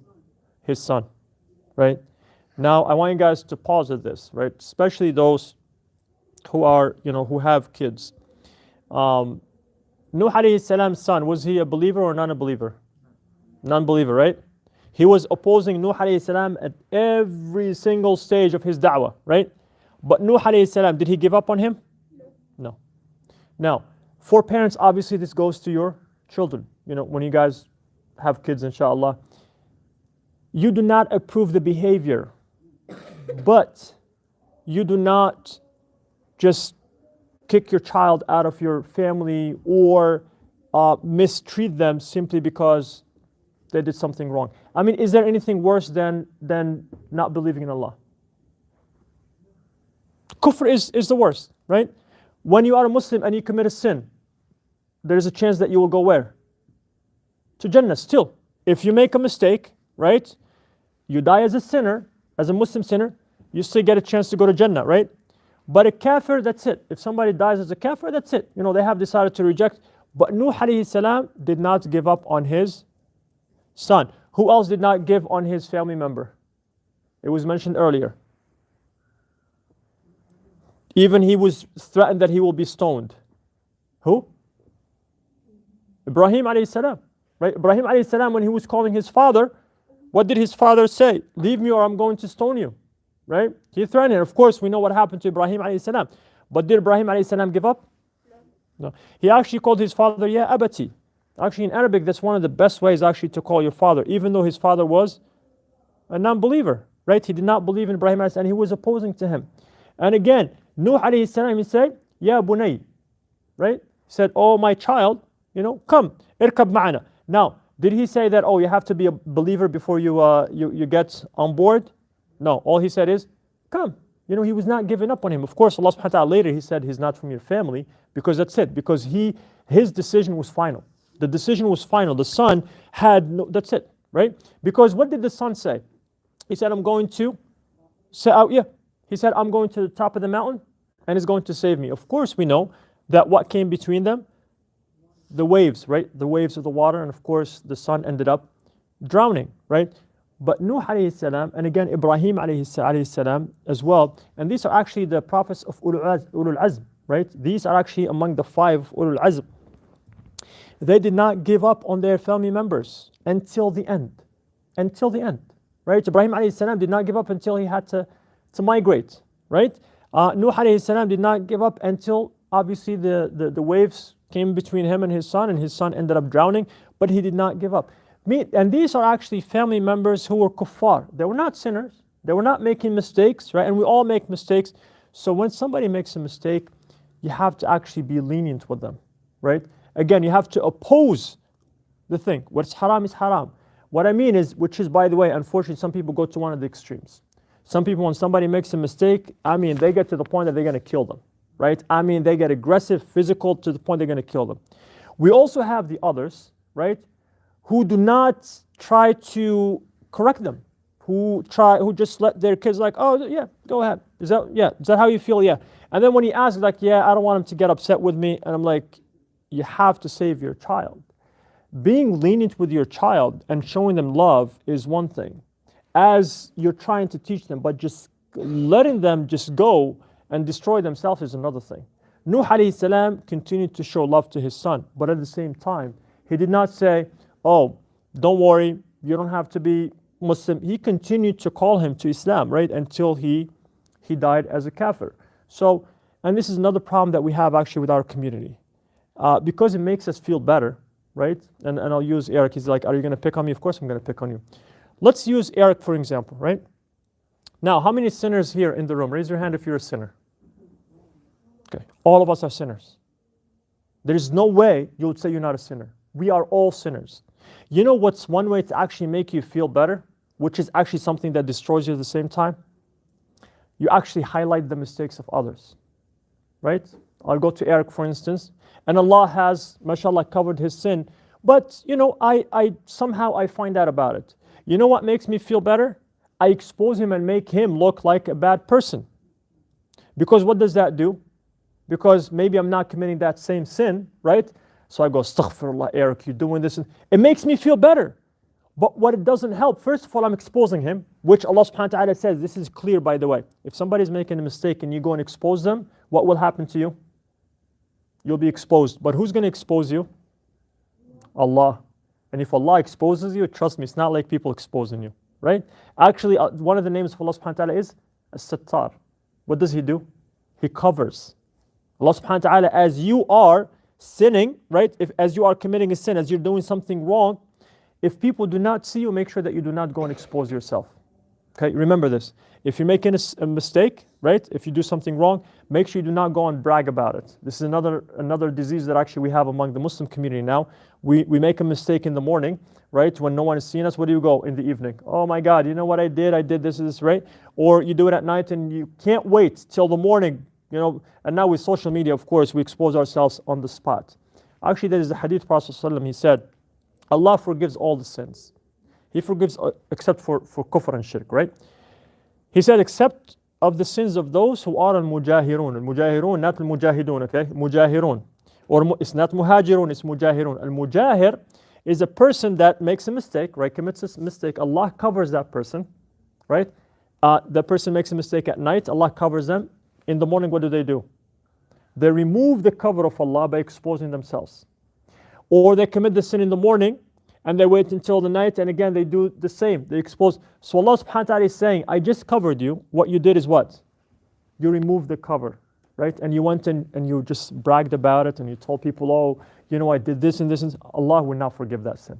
His son, right? Now, I want you guys to pause at this, right? Especially those who are, who have kids. Nuh alayhi salam's son, was he a believer or not a believer? Non-believer, right? He was opposing Nuh alayhi salam at every single stage of his da'wah, right? But Nuh alayhi salam, did he give up on him? No. Now, for parents, obviously this goes to your children. When you guys have kids, inshallah, you do not approve the behavior, but you do not just kick your child out of your family or mistreat them simply because they did something wrong. I mean, is there anything worse than not believing in Allah? Kufr is the worst, right? When you are a Muslim and you commit a sin, there is a chance that you will go where? To Jannah still. If you make a mistake, right? You die as a sinner, as a Muslim sinner, you still get a chance to go to Jannah, right? But a kafir, that's it. If somebody dies as a kafir, that's it. You know, they have decided to reject. But Nuh alayhi salam did not give up on his son. Who else did not give on his family member? It was mentioned earlier. Even he was threatened that he will be stoned. Who? Ibrahim alayhi salam. Right? Ibrahim alayhi salam, when he was calling his father, what did his father say? Leave me or I'm going to stone you. Right? He threatened it. Of course, we know what happened to Ibrahim alayhi salam. But did Ibrahim alayhi salam give up? No. He actually called his father, Ya Abati. Actually, in Arabic, that's one of the best ways actually to call your father, even though his father was a non-believer. Right? He did not believe in Ibrahim alayhi salam and he was opposing to him. And again, Nuh alayhi salam, he said, Ya Bunay. Right? He said, oh my child, you know, come, irkab ma'ana. Now, did he say that, oh, you have to be a believer before you get on board? No, all he said is, come. You know, he was not giving up on him. Of course, Allah subhanahu wa ta'ala later, he said he's not from your family, because that's it. Because his decision was final. The decision was final. The son had no, that's it, right? Because what did the son say? He said, I'm going to say out, yeah. He said, I'm going to the top of the mountain and he's going to save me. Of course, we know that what came between them? The waves, right? The waves of the water, and of course, the son ended up drowning, right? But Nuh alayhi salam, and again Ibrahim alayhi salam as well, and these are actually the prophets of Ulul Azm, right? These are actually among the 5 Ulul Azm. They did not give up on their family members until the end. Until the end, right? Ibrahim alayhi salam did not give up until he had to migrate, right? Nuh alayhi salam did not give up until obviously the waves came between him and his son ended up drowning, but he did not give up. And these are actually family members who were kuffar. They were not sinners. They were not making mistakes, right? And we all make mistakes. So when somebody makes a mistake, you have to actually be lenient with them, right? Again, you have to oppose the thing. What's haram is haram. What I mean is, which is, by the way, unfortunately, some people go to one of the extremes. Some people, when somebody makes a mistake, I mean, they get to the point that they're going to kill them, right? I mean, they get aggressive, physical, to the point they're going to kill them. We also have the others, right, who do not try to correct them, who just let their kids like, oh yeah, go ahead. Is that how you feel? Yeah. And then when he asks, like, yeah, I don't want him to get upset with me, and I'm like, you have to save your child. Being lenient with your child and showing them love is one thing, as you're trying to teach them, but just letting them just go and destroy themselves is another thing. Nuh alayhi salam continued to show love to his son, but at the same time, he did not say, oh, don't worry, you don't have to be Muslim. He continued to call him to Islam, right, until he died as a kafir. So, and this is another problem that we have actually with our community, because it makes us feel better, right? And I'll use Eric. He's like, are you going to pick on me? Of course I'm going to pick on you. Let's use Eric for example, right? Now, how many sinners here in the room? Raise your hand if you're a sinner. Okay, all of us are sinners. There is no way you would say you're not a sinner. We are all sinners. You know what's one way to actually make you feel better, which is actually something that destroys you at the same time? You actually highlight the mistakes of others, right? I'll go to Eric, for instance, and Allah has, mashallah, covered his sin, but you know, I somehow find out about it. You know what makes me feel better? I expose him and make him look like a bad person. Because what does that do? Because maybe I'm not committing that same sin, right? So I go, astaghfirullah, Eric, you're doing this. It makes me feel better. But what it doesn't help, first of all, I'm exposing him, which Allah subhanahu wa ta'ala says, this is clear, by the way. If somebody's making a mistake and you go and expose them, what will happen to you? You'll be exposed. But who's going to expose you? Allah. And if Allah exposes you, trust me, it's not like people exposing you, right? Actually, one of the names of Allah subhanahu wa ta'ala is As-Sattar. What does He do? He covers. Allah subhanahu wa ta'ala, as you are sinning, right? As you are committing a sin, as you're doing something wrong, if people do not see you, make sure that you do not go and expose yourself. Okay, remember this. If you're making a mistake, right? If you do something wrong, make sure you do not go and brag about it. This is another disease that actually we have among the Muslim community now. We make a mistake in the morning, right? When no one is seeing us, where do you go in the evening? Oh my God, you know what I did? I did this, right? Or you do it at night and you can't wait till the morning, you know. And now with social media, of course, we expose ourselves on the spot. Actually, there is a hadith Prophet ﷺ, he said, Allah forgives all the sins. He forgives except for kufr and shirk, right? He said, except of the sins of those who are al-mujahirun. Al-mujahirun, not al-mujahidun, okay? Mujahirun. Or it's not muhajirun, it's mujahirun. Al-mujahir is a person that makes a mistake, right? Commits a mistake. Allah covers that person, right? The person makes a mistake at night. Allah covers them. In the morning, what do? They remove the cover of Allah by exposing themselves. Or they commit the sin in the morning and they wait until the night, and again they do the same. They expose. So Allah subhanahu wa ta'ala is saying, I just covered you. What you did is what? You removed the cover, right? And you went in and you just bragged about it and you told people, oh, you know, I did this and this. And Allah will not forgive that sin.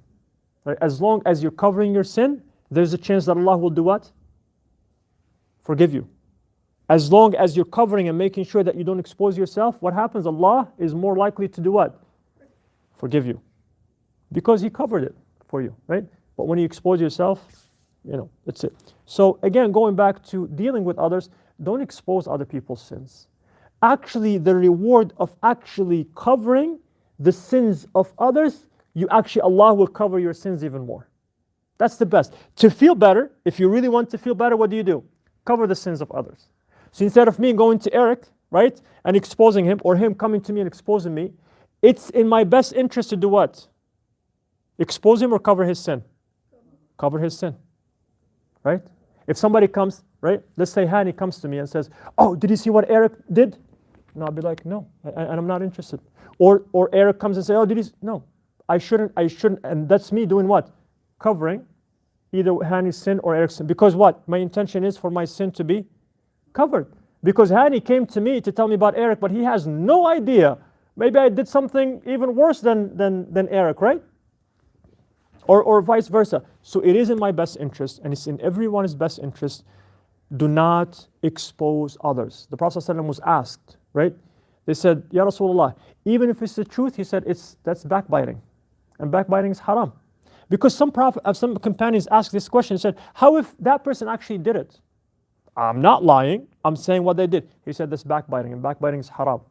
Right? As long as you're covering your sin, there's a chance that Allah will do what? Forgive you. As long as you're covering and making sure that you don't expose yourself, what happens? Allah is more likely to do what? Forgive you. Because He covered it for you, right? But when you expose yourself, you know, that's it. So again, going back to dealing with others, don't expose other people's sins. Actually, the reward of actually covering the sins of others, Allah will cover your sins even more. That's the best. To feel better, if you really want to feel better, what do? Cover the sins of others. So instead of me going to Eric, right, and exposing him, or him coming to me and exposing me, it's in my best interest to do what? Expose him or cover his sin? Cover his sin, right? If somebody comes, right, let's say Hani comes to me and says, oh, did you see what Eric did? No, I'll be like, no, and I'm not interested. Or Eric comes and says, oh, did you? No, I shouldn't, and that's me doing what? Covering either Hani's sin or Eric's sin. Because what? My intention is for my sin to be covered. Because Hani came to me to tell me about Eric, but he has no idea. Maybe I did something even worse than Eric, right? Or vice versa. So it is in my best interest, and it's in everyone's best interest. Do not expose others. The Prophet ﷺ was asked, right? They said, Ya Rasulullah, even if it's the truth, he said, that's backbiting. And backbiting is haram. Because some companions asked this question and said, how if that person actually did it? I'm not lying, I'm saying what they did. He said, that's backbiting, and backbiting is haram.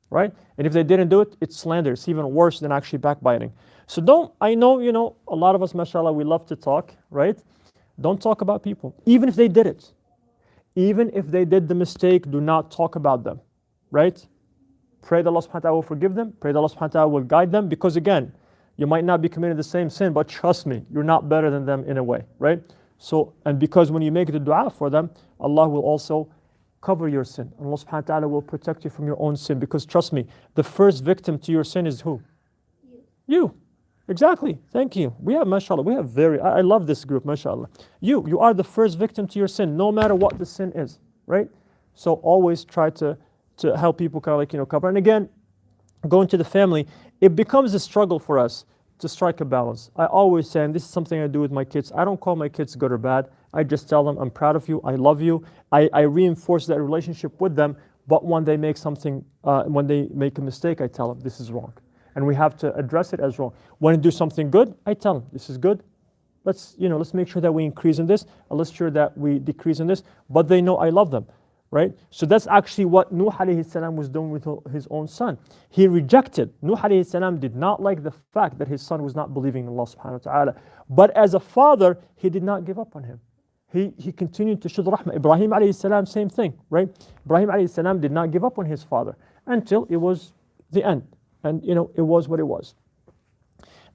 Right? And if they didn't do it, it's slander. It's even worse than actually backbiting. So I know, you know, a lot of us, mashallah, we love to talk, right? Don't talk about people, even if they did it. Even if they did the mistake, do not talk about them, right? Pray that Allah subhanahu wa ta'ala will forgive them. Pray that Allah subhanahu wa ta'ala will guide them. Because again, you might not be committing the same sin, but trust me, you're not better than them in a way, right? So, and because when you make the dua for them, Allah will also cover your sin. Allah subhanahu wa ta'ala will protect you from your own sin. Because trust me, the first victim to your sin is who? You. Exactly. Thank you. We have, mashallah, I love this group, mashallah. You are the first victim to your sin, no matter what the sin is, right? So always try to help people kind of like, you know, cover. And again, going to the family, it becomes a struggle for us to strike a balance. I always say, and this is something I do with my kids, I don't call my kids good or bad. I just tell them, I'm proud of you, I love you. I reinforce that relationship with them, but when they make when they make a mistake, I tell them, this is wrong. And we have to address it as wrong. When they do something good, I tell them, this is good. Let's make sure that we increase in this, and let's sure that we decrease in this, but they know I love them, right? So that's actually what Nouh alayhi salam was doing with his own son. He rejected. Nouh alayhi salam did not like the fact that his son was not believing in Allah subhanahu wa ta'ala. But as a father, he did not give up on him. He continued to show the rahmah. Ibrahim alayhi salam, same thing, right? Ibrahim alayhi salam did not give up on his father until it was the end. And it was what it was.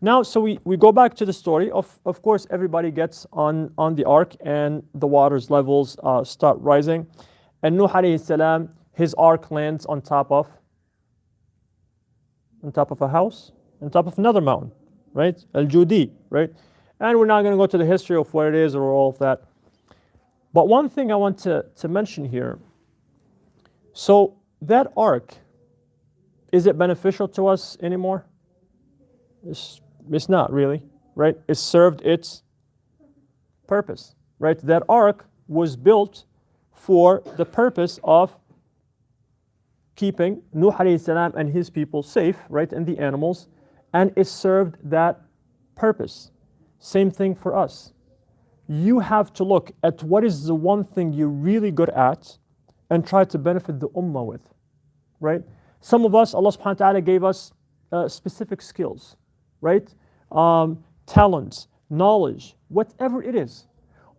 Now, so we go back to the story. Of course, everybody gets on the ark, and the water's levels start rising. And Nuh alayhi salam, his ark lands on top of a house, on top of another mountain, right? Al-Judi, right? And we're not going to go to the history of what it is or all of that. But one thing I want to mention here, so that ark, is it beneficial to us anymore? It's not really, right? It served its purpose, right? That ark was built for the purpose of keeping Nuh alayhi salam and his people safe, right, and the animals, and it served that purpose. Same thing for us. You have to look at what is the one thing you're really good at and try to benefit the ummah with, right? Some of us, Allah subhanahu wa ta'ala gave us specific skills, right? Talents, knowledge, whatever it is.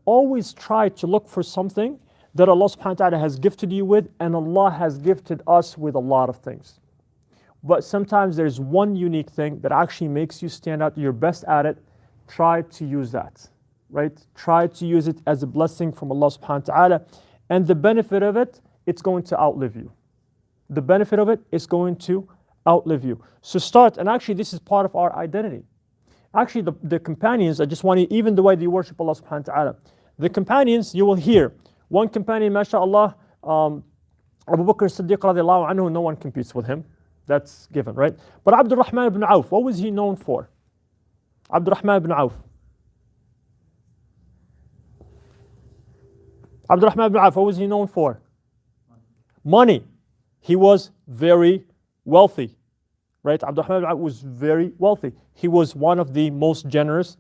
Always try to look for something that Allah subhanahu wa ta'ala has gifted you with, and Allah has gifted us with a lot of things. But sometimes there's one unique thing that actually makes you stand out, you're best at it. Try to use that, right? Try to use it as a blessing from Allah subhanahu wa ta'ala. And the benefit of it, it's going to outlive you. The benefit of it is going to outlive you. So start, and actually this is part of our identity. Actually the companions, I just want to, even the way they worship Allah subhanahu wa ta'ala, the companions, you will hear, one companion, mashallah, Abu Bakr Siddiq radiallahu anhu, no one competes with him. That's given, right? But Abdul Rahman ibn Auf, what was he known for? Abdul Rahman ibn Auf. Abdul Rahman ibn Auf, what was he known for? Money. He was very wealthy, right? Abdul Rahman ibn Auf was very wealthy. He was one of the most generous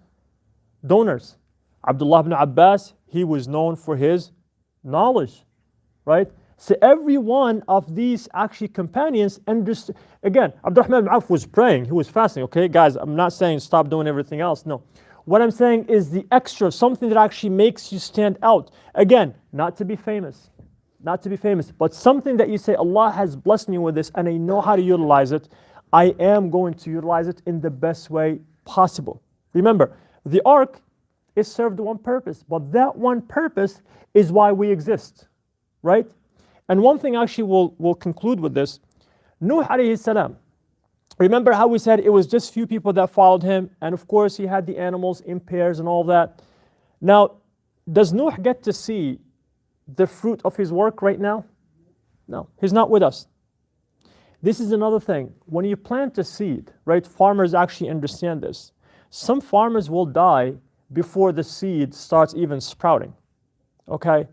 donors. Abdullah ibn Abbas, he was known for his knowledge, right? So every one of these actually companions understood. Again, Abdurrahman ibn Auf was praying, he was fasting. Okay, guys, I'm not saying stop doing everything else. No. What I'm saying is the extra, something that actually makes you stand out. Again, not to be famous, but something that you say, Allah has blessed me with this and I know how to utilize it. I am going to utilize it in the best way possible. Remember, the ark is served one purpose, but that one purpose is why we exist, right? And one thing actually we'll conclude with this. Nuh alayhi salam. Remember how we said it was just few people that followed him, and of course he had the animals in pairs and all that. Now, does Nuh get to see the fruit of his work right now? No, he's not with us. This is another thing. When you plant a seed, right, farmers actually understand this. Some farmers will die before the seed starts even sprouting, okay?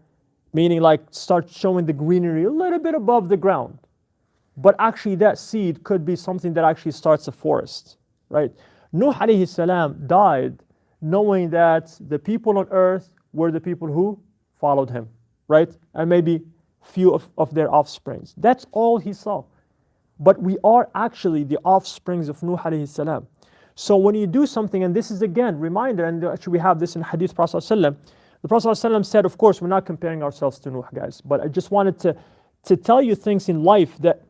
Meaning like start showing the greenery a little bit above the ground. But actually that seed could be something that actually starts a forest, right? Nuh alayhi salam died knowing that the people on earth were the people who followed him, right? And maybe few of their offsprings. That's all he saw. But we are actually the offsprings of Nuh alayhi salam. So when you do something, and this is again, reminder, and actually we have this in Hadith Prophet ﷺ, the Prophet ﷺ said, of course, we're not comparing ourselves to Nuh, guys, but I just wanted to tell you things in life that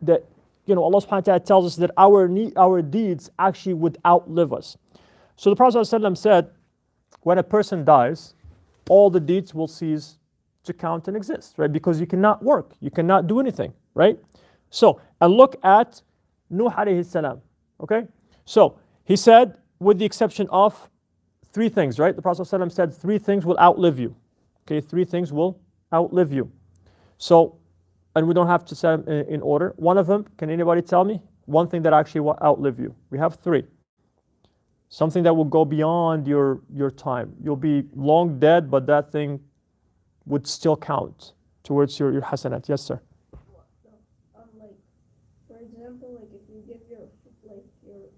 you know, Allah subhanahu wa ta'ala tells us that our deeds actually would outlive us. So the Prophet ﷺ said, when a person dies, all the deeds will cease to count and exist, right? Because you cannot work, you cannot do anything, right? So, and look at Nuh alayhi salam, okay? So, he said, with the exception of three things, right? The Prophet ﷺ said, three things will outlive you. Okay, three things will outlive you. So, and we don't have to say them in order. One of them, can anybody tell me? One thing that actually will outlive you. We have three. Something that will go beyond your time. You'll be long dead, but that thing would still count towards your hasanat. Yes, sir. Like, for example, like if you give your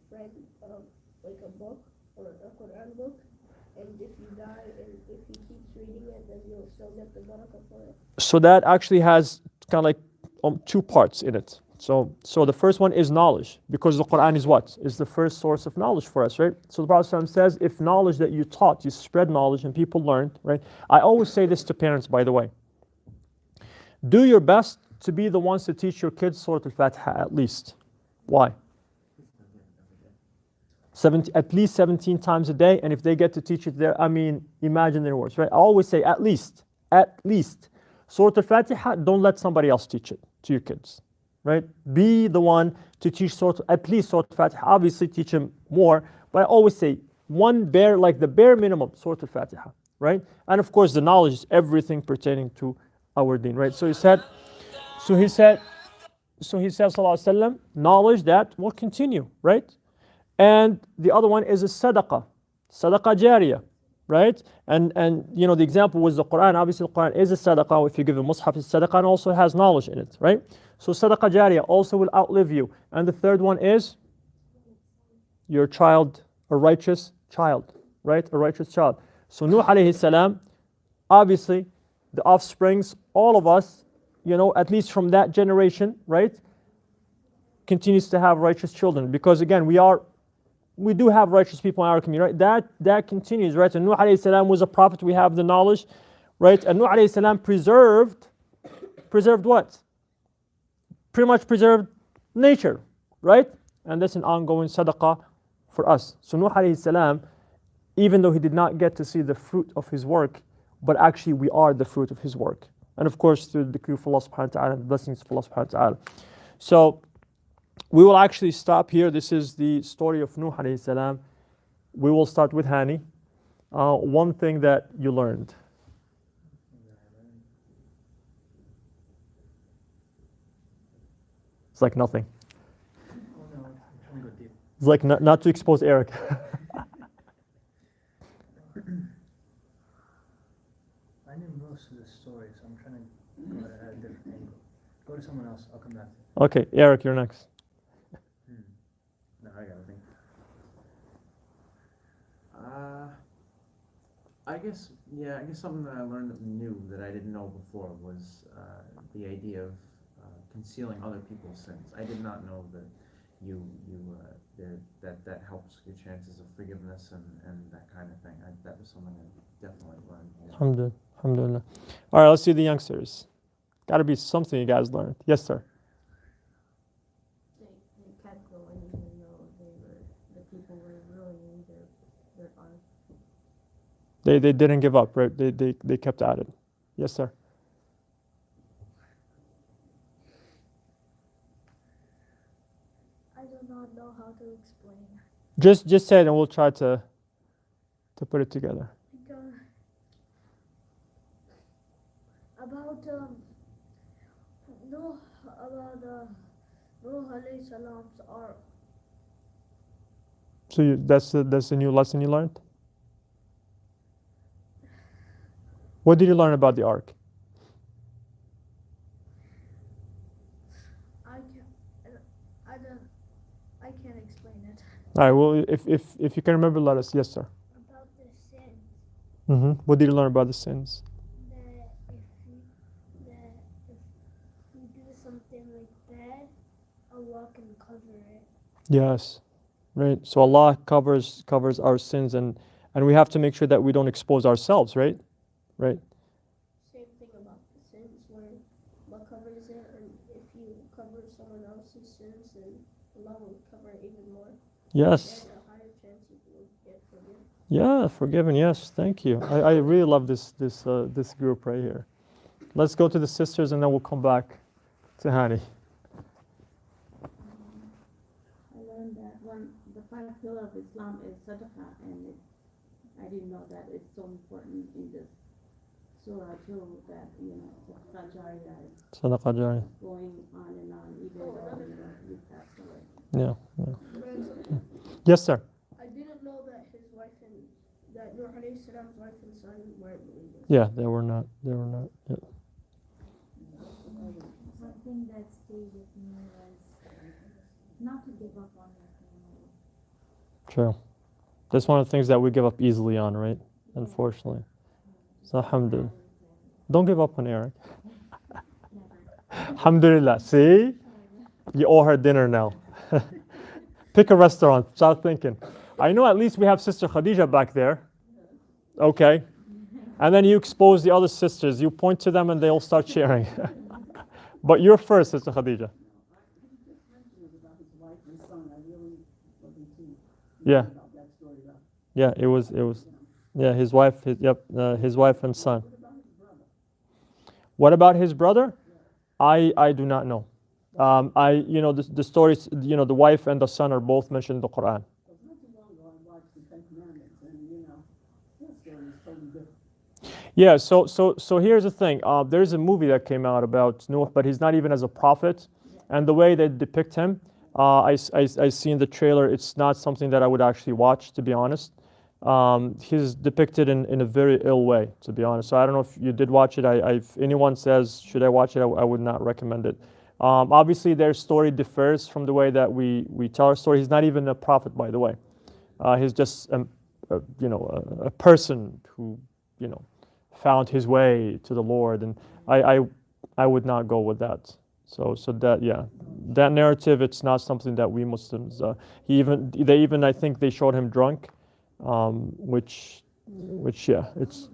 friend like a book or a Quran book, and if you die and if he keeps reading it, then you'll still get the barakah for it. So that actually has kind of like two parts in it. So the first one is knowledge, because the Quran is what? Is the first source of knowledge for us, right? So the Prophet ﷺ says, if knowledge that you taught, you spread knowledge and people learned, right? I always say this to parents, by the way. Do your best to be the ones to teach your kids Surah Al-Fatiha at least. Why? At least 17 times a day, and if they get to teach it there, I mean, imagine their words, right? I always say at least. Surah Al-Fatiha, don't let somebody else teach it to your kids, right? Be the one to teach at least Surah Al-Fatiha. Obviously teach them more, but I always say the bare minimum, Surah Al-Fatiha, right? And of course the knowledge is everything pertaining to our deen, right? So he said, Sallallahu Alaihi Wasallam, knowledge that will continue, right? And the other one is a sadaqah jariyah, right? And the example was the Quran. Obviously, the Quran is a sadaqah. If you give a mushaf, it's sadaqah, and also has knowledge in it, right? So sadaqah jariyah also will outlive you. And the third one is your child, a righteous child, right? A righteous child. So Nuh alayhi salam, obviously, the offsprings, all of us, at least from that generation, right, continues to have righteous children. Because again, we do have righteous people in our community, right? That continues, right? And Nuh alayhi salam was a prophet, we have the knowledge, right? And Nuh alayhi salam preserved what? Pretty much preserved nature, right? And that's an ongoing sadaqah for us. So Nuh alayhi salam, even though he did not get to see the fruit of his work, but actually we are the fruit of his work. And of course, through the decree of Allah subhanahu wa ta'ala, and the blessings of Allah subhanahu wa ta'ala. So we will actually stop here. This is the story of Nuh alayhi salam. We will start with Hani. One thing that you learned. It's like nothing. It's like not to expose Eric. I knew most of the story, so I'm trying to go at a different angle. Go to someone else, I'll come back to you. Okay, Eric, you're next. No, I gotta think. I guess something that I learned new that I didn't know before was the idea of concealing other people's sins. I did not know that that helps your chances of forgiveness and that kind of thing. That was something I definitely learned. Alhamdulillah. Alhamdulillah. All right, let's see the youngsters. Got to be something you guys learned. Yes, sir. They kept going even though the people were ruining their art. They didn't give up, right? They kept at it. Yes, sir. I do not know how to explain. Just say it and we'll try to put it together. About Nuh alayhi salam's art. So that's the new lesson you learned? What did you learn about the ark? I can't explain it. All right, well, if you can remember, let us. Yes, sir. About the sins. What did you learn about the sins? That if you do something like that, Allah can cover it. Yes, right. So Allah covers our sins, and we have to make sure that we don't expose ourselves, right? Right. Same thing about the sins where Allah covers it, and if you cover someone else's sins, then Allah will cover it even more. Yes. And a higher chance you will get forgiven. Yeah, forgiven. Yes, thank you. I really love this group right here. Let's go to the sisters, and then we'll come back to Hani. I learned that the 5 pillars of Islam is sadaqah, and I didn't know that it's so important in this surah too, that sadaqah jariyah is Sadaqah jariyah. going on and on even though you pass away. Yeah. Yes, sir. I didn't know that that Nuh alayhi salam's wife and son weren't believers. Yeah, they were not. Yeah. One thing that stayed with me was not to give up on your family. True. That's one of the things that we give up easily on, right? Unfortunately. So alhamdulillah. Don't give up on Eric. Alhamdulillah. See? You owe her dinner now. Pick a restaurant. Start thinking. I know at least we have Sister Khadija back there. Okay. And then you expose the other sisters. You point to them and they'll start cheering. But you're first, Sister Khadija. Yeah. Yeah, it was. Yeah, his wife. His wife and son. What about his brother? I do not know. The stories. The wife and the son are both mentioned in the Quran. Yeah. So here's the thing. There's a movie that came out about Nouh, but he's not even as a prophet, and the way they depict him, I see in the trailer. It's not something that I would actually watch, to be honest. he's depicted in a very ill way, to be honest. So I don't know if you did watch it. If anyone says, should I watch it, I would not recommend it. Obviously, their story differs from the way that we tell our story. He's not even a prophet, by the way. He's just a person who found his way to the Lord, and I would not go with that. So that narrative, it's not something that we Muslims. I think they showed him drunk, which it's.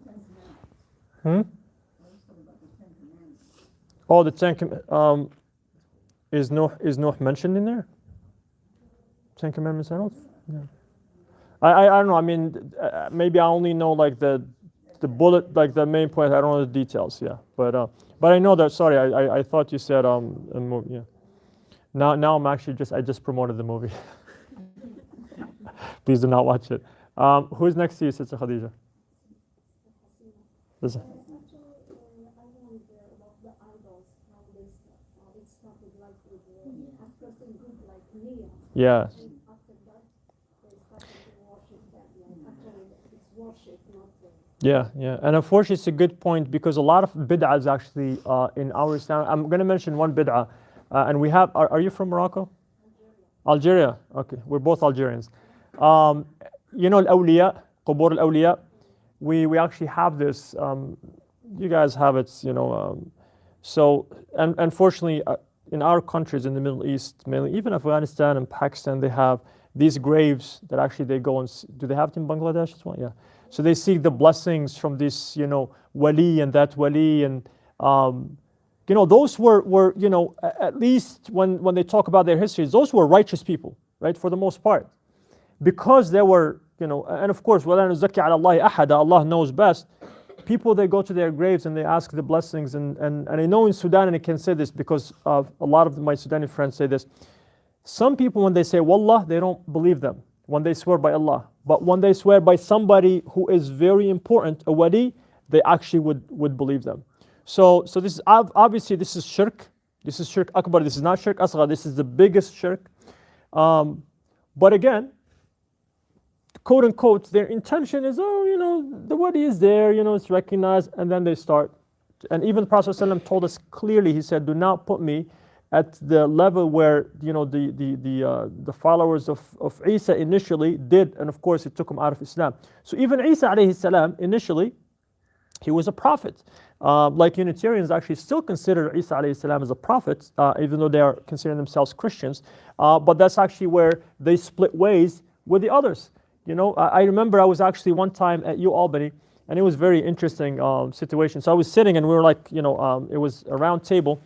Oh, the Ten Commandments. Is Nouh mentioned in there? Ten Commandments, I don't. Yeah. I don't know. I mean, maybe I only know like the bullet, like the main point. I don't know the details. Yeah, but I know that. Sorry, I thought you said a movie. Yeah. Now I'm actually I just promoted the movie. Please do not watch it. Who's next to you, Sister Khadija? Listen. Yeah. Yeah, and unfortunately, it's a good point because a lot of bid'ah is actually in our Islam. I'm going to mention one bid'ah, and we have. Are you from Morocco? Algeria. Okay, we're both Algerians. Al-awliya, qubur al-awliya. We actually have this. You guys have it, So, and unfortunately, in our countries in the Middle East, mainly even Afghanistan and Pakistan, they have these graves that actually they go and do they have it in Bangladesh as well? Yeah. So they seek the blessings from this, wali and that wali, and those were at least when they talk about their histories, those were righteous people, right, for the most part, because they were, and of course, وَلَا نُزَكِّي عَلَى اللَّهِ أَحَدًا, Allah knows best. People, they go to their graves and they ask the blessings, and I know in Sudan, and I can say this because a lot of my Sudani friends say this. Some people, when they say Wallah, they don't believe them when they swear by Allah. But when they swear by somebody who is very important, a wali, they actually would believe them. So this is obviously this is shirk. This is shirk akbar. This is not shirk asghar. This is the biggest shirk. But again, quote unquote, their intention is, the wali is there, it's recognized, and then they start. And even the Prophet ﷺ told us clearly, he said, do not put me at the level where the followers of Isa initially did, and of course it took him out of Islam. So even Isa alayhi salam, initially, he was a prophet. Like Unitarians actually still consider Isa alayhi salam as a prophet, even though they are considering themselves Christians. But that's actually where they split ways with the others. I remember I was actually one time at UAlbany, and it was a very interesting situation. So I was sitting, and we were like, it was a round table,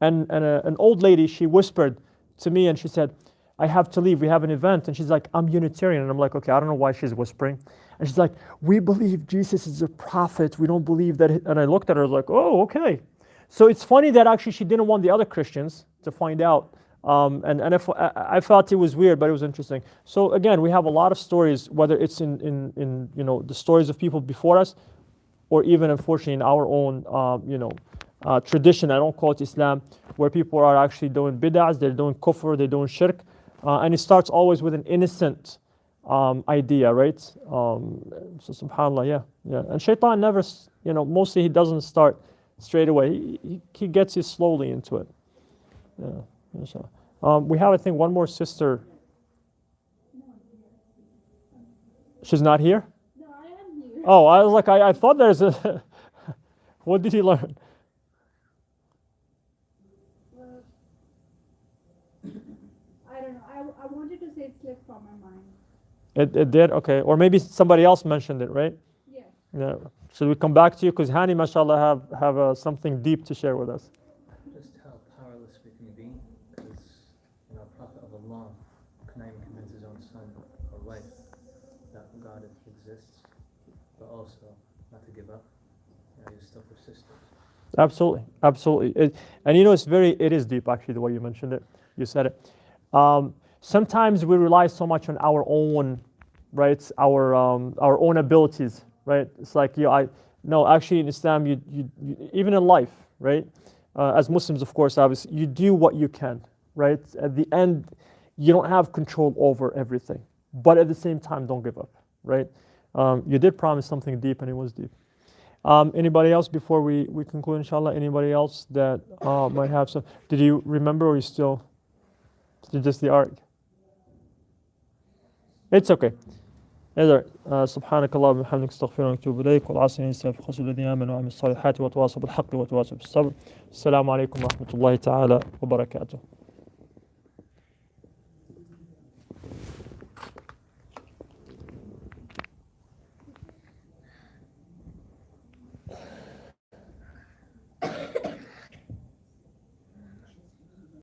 and an old lady, she whispered to me, and she said, I have to leave, we have an event. And she's like, I'm Unitarian. And I'm like, okay, I don't know why she's whispering. And she's like, we believe Jesus is a prophet. We don't believe that. And I looked at her, I was like, oh, okay. So it's funny that actually she didn't want the other Christians to find out. And I felt it was weird, but it was interesting. So again, we have a lot of stories, whether it's in the stories of people before us, or even unfortunately in our own tradition. I don't call it Islam, where people are actually doing bid'ahs, they're doing kufr, they're doing shirk, and it starts always with an innocent idea, right? So subhanallah, yeah. And shaitan never, mostly he doesn't start straight away. He gets you slowly into it. Yeah. We have, I think, one more sister. She's not here? No, I am here. Oh, I was like, I thought there's a. What did he learn? I don't know. I wanted to say it slipped from my mind. It did? Okay. Or maybe somebody else mentioned it, right? Yeah. Yeah. Should we come back to you? Because Hani, mashallah, have something deep to share with us. Just how powerless we can be, because Prophet of Allah could not even convince his own son or wife that God exists, but also not to give up. He was still persistent. Absolutely. It is deep actually, the way you mentioned it. You said it. Sometimes we rely so much on our own, right? Our own abilities, right? It's like actually in Islam, you even in life, right? As Muslims, of course, obviously, you do what you can, right? At the end, you don't have control over everything, but at the same time, don't give up, right? You did promise something deep, and it was deep. Anybody else before we conclude, inshallah? Anybody else that might have some? Did you remember, or you still just the ark? It's okay. إذا سبحانك اللهم وبحمدك استغفرك واتوب اليك والعصر يستغفر خسر الذين امنوا وعملوا الصالحات وتواصوا بالحق وتواصوا بالصبر. السلام عليكم ورحمه الله تعالى وبركاته.